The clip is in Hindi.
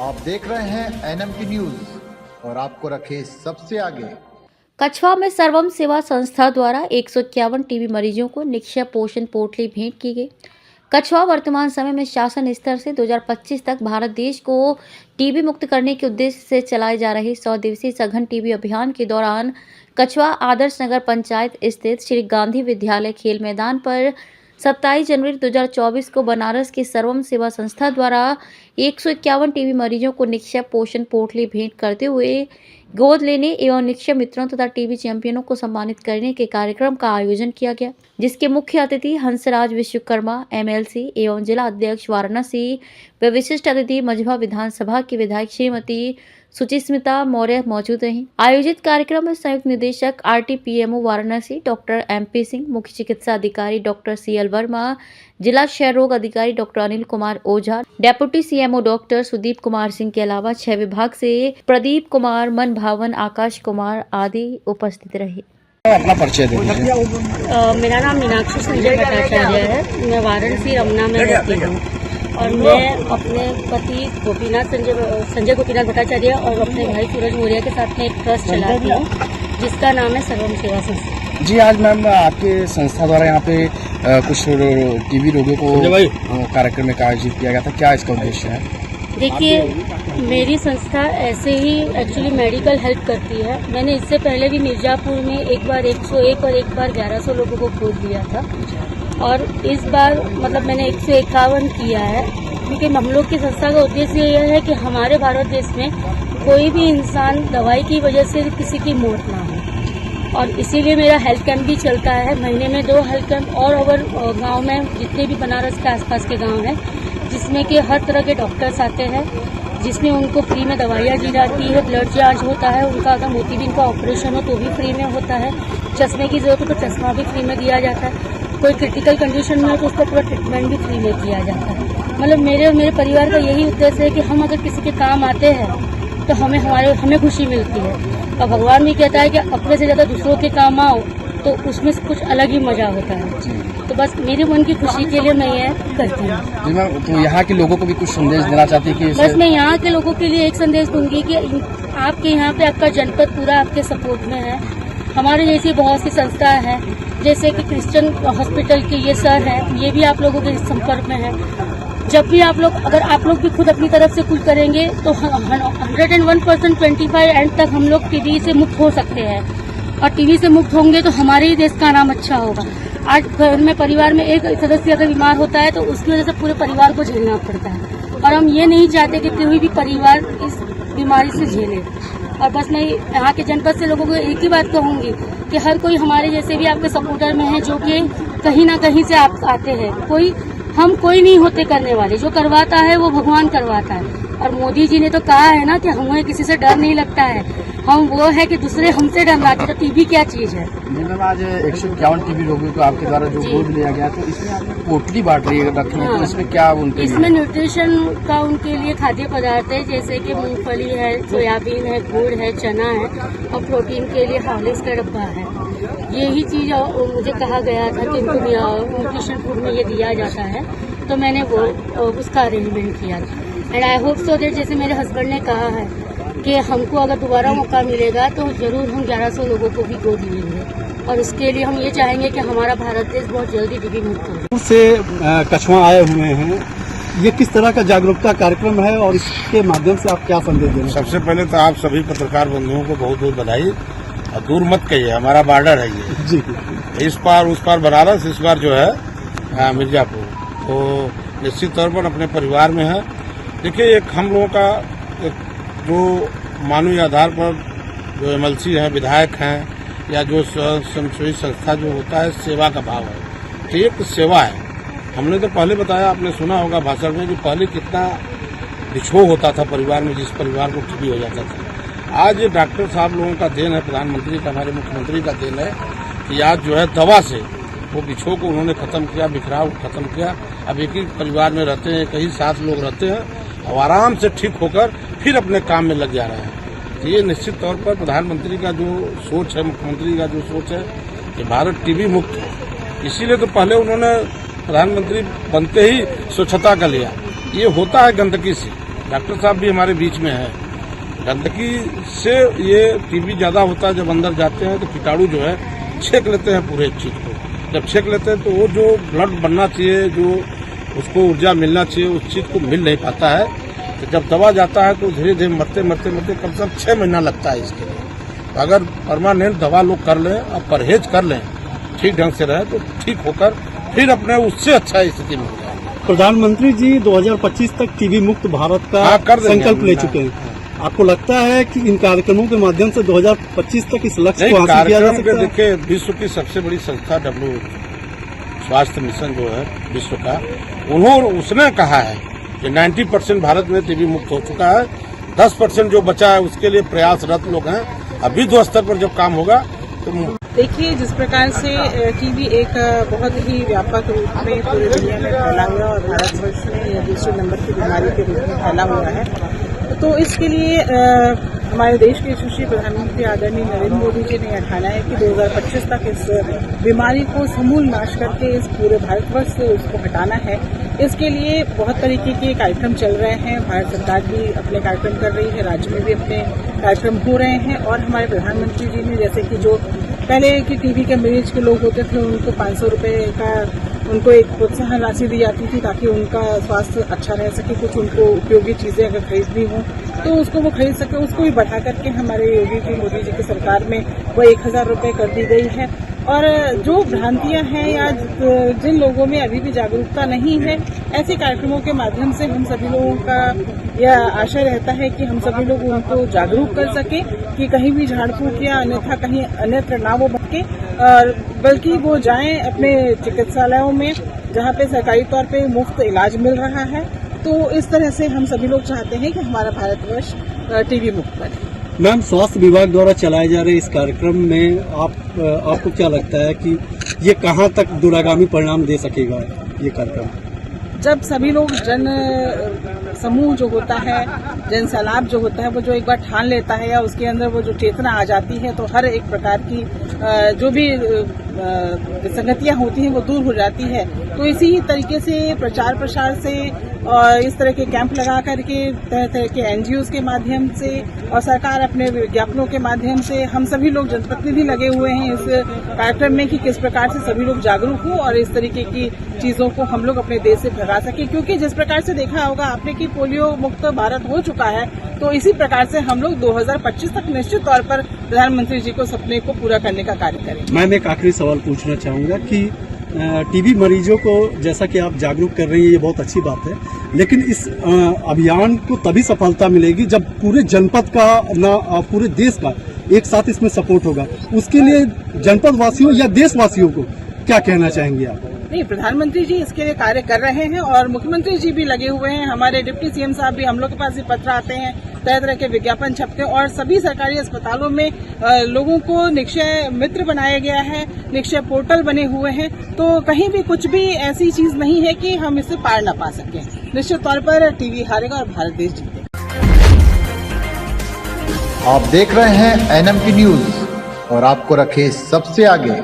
आप देख रहे हैं एनएमटी न्यूज और आपको रखे सबसे आगे। कछवा में सर्वम सेवा संस्था द्वारा 151 टीबी मरीजों को निक्षय पोषण पोटली भेंट की गई। कछवा वर्तमान समय में शासन स्तर से 2025 तक भारत देश को टीबी मुक्त करने के उद्देश्य से चलाए जा रहे 100 दिवसीय सघन टीबी अभियान के दौरान कछवा आदर्श नगर पंचायत स्थित श्री गांधी विद्यालय खेल मैदान पर 27 जनवरी 2024 को बनारस की सर्वम सेवा संस्था द्वारा 151 टीबी मरीजों को निक्षय पोषण पोटली भेंट करते हुए गोद लेने एवं निक्षय मित्रों तथा टीबी चैंपियनों को सम्मानित करने के कार्यक्रम का आयोजन किया गया, जिसके मुख्य अतिथि हंसराज विश्वकर्मा एमएलसी एवं जिला अध्यक्ष वाराणसी व विशिष्ट अतिथि मझवा विधानसभा की विधायक श्रीमती सुचिस्मिता मौर्य मौजूद रहीं। आयोजित कार्यक्रम में संयुक्त निदेशक आरटीपीएमओ वाराणसी डॉक्टर एमपी सिंह, मुख्य चिकित्सा अधिकारी डॉक्टर सीएल वर्मा, जिला क्षय रोग अधिकारी doctor Anil Kumar Ojha, deputy CMO doctor Sudeep Kumar Singh के अलावा 6 विभाग से प्रदीप कुमार, मन भावन, आकाश कुमार आदि उपस्थित रहे। अपना परिचय दे दीजिए। मेरा नाम मीनाक्षी संजय भट्टाचार्य है। मैं वाराणसी रमना में रहती हूँ और मैं अपने पति संजय गोपीनाथ भट्टाचार्य और अपने भाई सूरज मौर्य के साथ में एक ट्रस्ट चलाती हूँ जिसका नाम है सर्वम सेवा संस्था। जी, आज मैम आपके संस्था द्वारा यहाँ पे कुछ टीबी रोगियों को कार्यक्रम में आयोजित किया गया था, क्या इसका उद्देश्य है? देखिए, मेरी संस्था ऐसे ही एक्चुअली मेडिकल हेल्प करती है। मैंने इससे पहले भी मिर्जापुर में एक बार 101 और एक बार 1100 लोगों को गोद लिया था और इस बार मतलब मैंने 151 किया है, क्योंकि हम लोग की संस्था का उद्देश्य यह है कि हमारे भारत देश में कोई भी इंसान दवाई की वजह से किसी की मौत ना हो। और इसीलिए मेरा हेल्थ कैंप भी चलता है। महीने में 2 हेल्थ कैंप और ओवर गांव में जितने भी बनारस के आसपास के गांव हैं, जिसमें कि हर तरह के डॉक्टर्स आते हैं, जिसमें उनको फ्री में दवाइयाँ दी जाती है, ब्लड जांच होता है, उनका अगर मोतीबिंद का ऑपरेशन हो तो भी फ्री में होता है, चश्मे की जरूरत हो तो चश्मा भी फ्री में दिया जाता है, कोई क्रिटिकल कंडीशन में हो तो उसका पूरा ट्रीटमेंट भी फ्री में किया जाता है। मतलब मेरे और मेरे परिवार का यही उद्देश्य है कि हम अगर किसी के काम आते हैं तो हमें खुशी मिलती है। और भगवान भी कहता है कि अपने से ज़्यादा दूसरों के काम आओ तो उसमें कुछ अलग ही मजा होता है। तो बस मेरे मन की खुशी के लिए मैं ये करती हूँ। जी मैम, तो यहाँ के लोगों को भी कुछ संदेश देना चाहती है कि बस मैं यहाँ के लोगों के लिए एक संदेश दूंगी कि आपके यहाँ पे आपका जनपद पूरा आपके सपोर्ट में है। हमारे जैसी बहुत सी संस्था है, जैसे कि क्रिश्चियन हॉस्पिटल के ये सर हैं, ये भी आप लोगों के संपर्क में है। जब भी आप लोग अगर आप लोग भी खुद अपनी तरफ से कुछ करेंगे तो 101% 25 एंड तक हम लोग टीबी से मुक्त हो सकते हैं। और टीबी से मुक्त होंगे तो हमारे ही देश का नाम अच्छा होगा। आज घर में परिवार में एक सदस्य अगर बीमार होता है तो उसकी वजह से पूरे परिवार को झेलना पड़ता है और हम ये नहीं चाहते कि कोई भी परिवार इस बीमारी से झेले। और बस मैं यहाँ के जनपद से लोगों को एक ही बात कहूँगी कि हर कोई हमारे जैसे भी आपके सपोर्टर में है, जो कि कहीं ना कहीं से आप आते हैं। हम कोई नहीं होते करने वाले, जो करवाता है वो भगवान करवाता है। और मोदी जी ने तो कहा है ना कि हमें किसी से डर नहीं लगता है, हम वो है कि दूसरे हमसे डरनाते। तो टीबी क्या चीज है? मैम, आज 151 टीबी रोगियों को आपके द्वारा जो गोद लिया गया तो इसमें आपने पोटली बांट रही है रखी है, तो इसमें क्या उनके इसमें न्यूट्रिशन का उनके लिए खाद्य पदार्थ है, जैसे कि मूंगफली है, सोयाबीन है, गुड़ है, चना है और प्रोटीन के लिए हॉर्लिक्स का डब्बा है। यही चीज मुझे कहा गया था कि इनको न्यूट्रिशन फूड में ये दिया जाता है, तो मैंने वो उसका अरेंजमेंट किया था। And I hope so that जैसे मेरे हस्बैंड ने कहा है कि हमको अगर दोबारा मौका मिलेगा तो जरूर हम 1100 लोगों को भी गोद लेंगे और उसके लिए हम ये चाहेंगे कि हमारा भारत देश बहुत जल्दी टीबी मुक्त हो। से कछवा आए हुए हैं, ये किस तरह का जागरूकता कार्यक्रम है और इसके माध्यम से आप क्या संदेश देंगे? सबसे पहले तो आप सभी पत्रकार बंधुओं को बहुत बहुत बधाई। और दूर मत कहिए, हमारा बॉर्डर है ये जी। इस पार उस पार बनारस, इस बार जो है मिर्जापुर, तो निश्चित तौर पर अपने परिवार में है। देखिए, एक हम लोगों का जो मानवीय आधार पर जो एमएलसी है, विधायक हैं या जो स्वयंसेवी संस्था जो होता है, सेवा का भाव है। तो एक सेवा है। हमने तो पहले बताया, आपने सुना होगा भाषण में कि पहले कितना बिछोह होता था परिवार में, जिस परिवार को टीबी हो जाता था। आज ये डॉक्टर साहब लोगों का देन है, प्रधानमंत्री का, हमारे मुख्यमंत्री का देन है कि आज जो है दवा से वो बिछोह को उन्होंने खत्म किया, बिखराव खत्म किया। अब एक ही परिवार में रहते हैं, कई 7 लोग रहते हैं और आराम से ठीक होकर फिर अपने काम में लग जा रहे हैं। तो ये निश्चित तौर पर प्रधानमंत्री का जो सोच है, मुख्यमंत्री का जो सोच है कि भारत टीबी मुक्त हो, इसीलिए तो पहले उन्होंने प्रधानमंत्री बनते ही स्वच्छता का लिया। ये होता है गंदगी से, डॉक्टर साहब भी हमारे बीच में है। गंदगी से ये टीबी ज्यादा होता है, जब अंदर जाते हैं तो कीटाणु जो है छेक लेते हैं पूरे चीज को। जब छेक लेते हैं तो वो जो ब्लड बनना चाहिए, जो उसको ऊर्जा मिलना चाहिए, उस चीज को मिल नहीं पाता है। तो जब दवा जाता है तो धीरे धीरे मरते मरते मरते कम से कम 6 महीना लगता है इसके लिए। तो अगर परमानेंट दवा लोग कर लें और परहेज कर लें, ठीक ढंग से रहे, तो ठीक होकर फिर अपने उससे अच्छा स्थिति में हो जाए। प्रधानमंत्री जी 2025 तक टीबी मुक्त भारत का हाँ, कर देंगे संकल्प हम। ले चुके हैं। आपको लगता है कि इन कार्यक्रमों के माध्यम से 2025 तक इस लक्ष्य को नहीं, हासिल किया जा कार्यक्रम के सकता है? देखिए, विश्व की सबसे बड़ी संस्था WHO स्वास्थ्य मिशन जो है विश्व का, उसने कहा है कि 90% भारत में टीबी मुक्त हो चुका है। 10% जो बचा है उसके लिए प्रयासरत लोग हैं। अभी दो स्तर पर जब काम होगा तो देखिए, जिस प्रकार से टीबी एक बहुत ही व्यापक रूप में पूरी दुनिया में फैला हुआ है और भारतवर्ष में यह दूसरे नंबर की बीमारी के रूप में फैला हुआ है, तो इसके लिए हमारे देश के यशस्वी प्रधानमंत्री आदरणीय नरेंद्र मोदी जी ने यह ठाना है कि 2025 तक इस बीमारी को समूल नाश करके इस पूरे भारतवर्ष से उसको हटाना है। इसके लिए बहुत तरीके के कार्यक्रम चल रहे हैं। भारत सरकार भी अपने कार्यक्रम कर रही है, राज्य में भी अपने कार्यक्रम हो रहे हैं और हमारे प्रधानमंत्री जी ने, जैसे कि जो पहले की टीबी के मरीज के लोग होते थे, उनको 500 रुपए का उनको एक प्रोत्साहन राशि दी जाती थी ताकि उनका स्वास्थ्य अच्छा रह सके। कुछ उनको उपयोगी चीजें अगर खरीदनी हो तो उसको वो खरीद सके। उसको भी बढ़ा करके हमारे योगी जी, मोदी जी की सरकार में वो 1000 रुपए कर दी गई है। और जो भ्रांतियां हैं या जिन लोगों में अभी भी जागरूकता नहीं है, ऐसे कार्यक्रमों के माध्यम से हम सभी लोगों का यह आशय रहता है कि हम सभी लोग उनको जागरूक कर सके कि कहीं भी झाड़ फूक या अन्यथा कहीं अन्यत्र ना वो भटके, बल्कि वो जाएं अपने चिकित्सालयों में जहां पे सरकारी तौर पे मुफ्त इलाज मिल रहा है। तो इस तरह से हम सभी लोग चाहते हैं कि हमारा भारतवर्ष टीबी मुक्त बने। मैम, स्वास्थ्य विभाग द्वारा चलाए जा रहे इस कार्यक्रम में आपको क्या लगता है कि ये कहाँ तक दूरगामी परिणाम दे सकेगा ये कार्यक्रम? जब सभी लोग जन समूह जो होता है, जन सैलाब जो होता है, वो जो एक बार ठान लेता है या उसके अंदर वो जो चेतना आ जाती है, तो हर एक प्रकार की जो भी विसंगतियां होती हैं वो दूर हो जाती है। तो इसी ही तरीके से प्रचार प्रसार से और इस तरह के कैंप लगा करके, तरह तरह के NGOs के माध्यम से और सरकार अपने विज्ञापनों के माध्यम से, हम सभी लोग जनप्रतिनिधि लगे हुए हैं इस कार्यक्रम में कि किस प्रकार से सभी लोग जागरूक हों और इस तरीके की चीजों को हम लोग अपने देश से भगा सके। क्योंकि जिस प्रकार से देखा होगा आपने कि पोलियो मुक्त भारत हो चुका है, तो इसी प्रकार से हम लोग 2025 तक निश्चित तौर पर प्रधानमंत्री जी को सपने को पूरा करने का कार्य करेंगे। मैं एक आखिरी सवाल पूछना चाहूंगा कि टीबी मरीजों को जैसा कि आप जागरूक कर रही हैं, ये बहुत अच्छी बात है, लेकिन इस अभियान को तभी सफलता मिलेगी जब पूरे जनपद का पूरे देश का एक साथ इसमें सपोर्ट होगा। उसके लिए जनपद वासियों या देशवासियों को क्या कहना चाहेंगे आप? नहीं, प्रधानमंत्री जी इसके लिए कार्य कर रहे हैं और मुख्यमंत्री जी भी लगे हुए हैं। हमारे डिप्टी CM साहब भी, हम लोग के पास भी पत्र आते हैं, तरह तरह के विज्ञापन छपते हैं और सभी सरकारी अस्पतालों में लोगों को निक्षय मित्र बनाया गया है, निक्षय पोर्टल बने हुए हैं। तो कहीं भी कुछ भी ऐसी चीज नहीं है कि हम इससे पार न पा सकें। निश्चित तौर पर टीबी हारेगा और भारत देश जीतेगा। आप देख रहे हैं NMT न्यूज और आपको रखे सबसे आगे।